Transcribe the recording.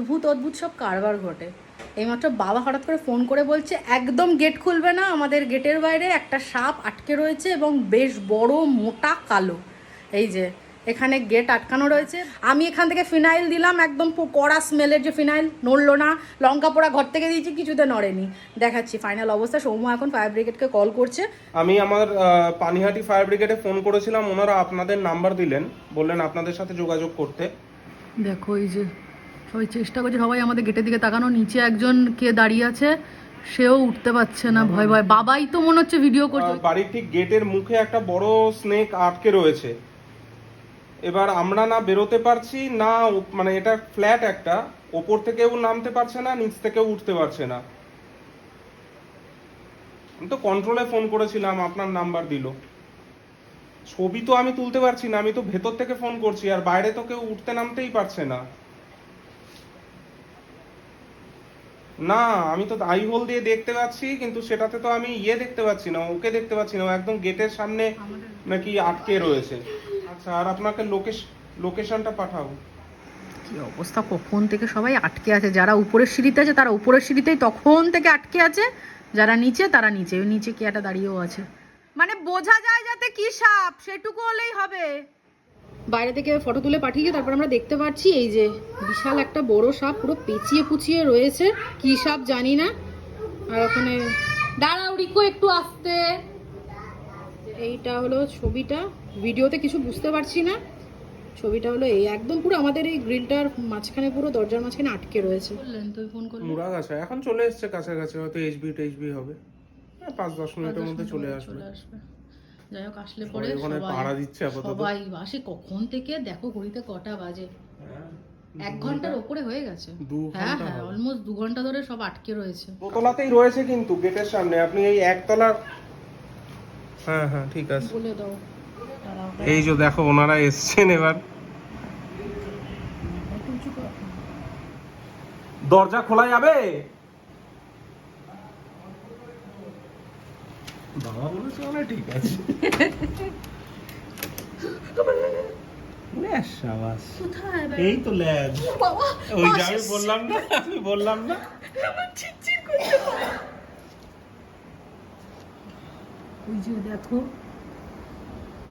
অদ্ভুত অদ্ভুত সব কারবার ঘটে। এইমাত্র বাবা হঠাৎ করে ফোন করে বলছে একদম গেট খুলবে না, আমাদের গেটের বাইরে একটা সাপ আটকে রয়েছে এবং বেশ বড় মোটা কালো। এই যে এখানে গেট আটকানো রয়েছে। আমি এখান থেকে ফিনাইল দিলাম, একদম কড়া স্মেলের যে ফিনাইল, নড়লো না। লঙ্কা পোড়া ঘর থেকে দিয়েছি, কিছুতে নড়েনি। দেখাচ্ছি ফাইনাল অবস্থা। সৌম্য এখন ফায়ার ব্রিগেডকে কল করছে। আমি আমার পানিহাটি ফায়ার ব্রিগেডে ফোন করেছিলাম, ওনারা আপনাদের নাম্বার দিলেন, বললেন আপনাদের সাথে যোগাযোগ করতে। দেখো এই যে সবাই চেষ্টা করছে, সবাই আমাদের গেটের দিকে তাকানো। নিচে একজন কে দাঁড়িয়ে আছে, সেও উঠতে পারছে না, ভয় ভয়। বাবাই তো মনে হচ্ছে ভিডিও করছে। বাড়ির ঠিক গেটের মুখে একটা বড় স্নেক আটকে রয়েছে। এবার আমরা না বেরোতে পারছি না, মানে এটা ফ্ল্যাট একটা, ওপর থেকেও নামতে পারছে না, নিচ থেকেও উঠতে পারছে না। আমি তো কন্ট্রোলে ফোন করেছিলাম, আপনার নাম্বার দিল। ছবি তো আমি তুলতে পারছি না, আমি তো ভেতর থেকে ফোন করছি, আর বাইরে তো কেউ উঠতে নামতেই পারছে না। না, আমি তো আই হোল দিয়ে দেখতে পাচ্ছি, কিন্তু সেটাতে তো আমি দেখতে পাচ্ছি না, ওকে দেখতে পাচ্ছি না। ও একদম গেটের সামনে নাকি আটকে রয়েছে। আচ্ছা, আর আপনাকে লোকেশনটা পাঠাবো। কি অবস্থা, কখন থেকে সবাই আটকে আছে। যারা উপরের সিঁড়িতে আছে তারা উপরের সিঁড়িতেই তখন থেকে আটকে আছে, যারা নিচে তারা নিচে। ওই নিচে কি একটা দাঁড়িয়েও আছে, মানে বোঝা যায় যাতে কি সাপ, সেটুকু হলেই হবে। বাইরে থেকে ফটো তুলে পাঠিয়ে তারপর আমরা দেখতে পাচ্ছি এই যে বিশাল একটা বড় সাপ, পুরো পেঁচিয়ে পুচিয়ে রয়েছে। কি সাপ জানি না। আর ওখানে দাঁড়াও রিকো, একটু আসতে। এইটা হলো ছবিটা, ভিডিওতে কিছু বুঝতে পারছি না। ছবিটা হলো এই, একদম পুরো আমাদের এই গ্রিলটার মাঝখানে, পুরো দরজার মাঝখানে আটকে রয়েছে। বললেন তুই ফোন করলি, মুরাগাছা এখন চলে এসছে কাছাকাছি, হয়তো এইচবি হবে। 5-10 মিনিটের মধ্যে চলে আসবে। যাই হোক, আসলে পরে ওখানে পাহারা দিচ্ছে আপাতত। সবাই আসে কখন থেকে, দেখো ঘড়িতে কটা বাজে, 1 ঘন্টার উপরে হয়ে গেছে। হ্যাঁ হ্যাঁ, অলমোস্ট 2 ঘন্টা ধরে সব আটকে রয়েছে। দোতলাতেই রয়েছে কিন্তু গেটের সামনে, আপনি এই একতলা। হ্যাঁ হ্যাঁ ঠিক আছে, বলে দাও। এই যে দেখো ওনারা এসছেন। এবার দরজা খোলা যাবে? বাবা বলেছে মানে ঠিক আছে। এই তো ল্যাব, ওই যে আমি বললাম না ওই যে দেখো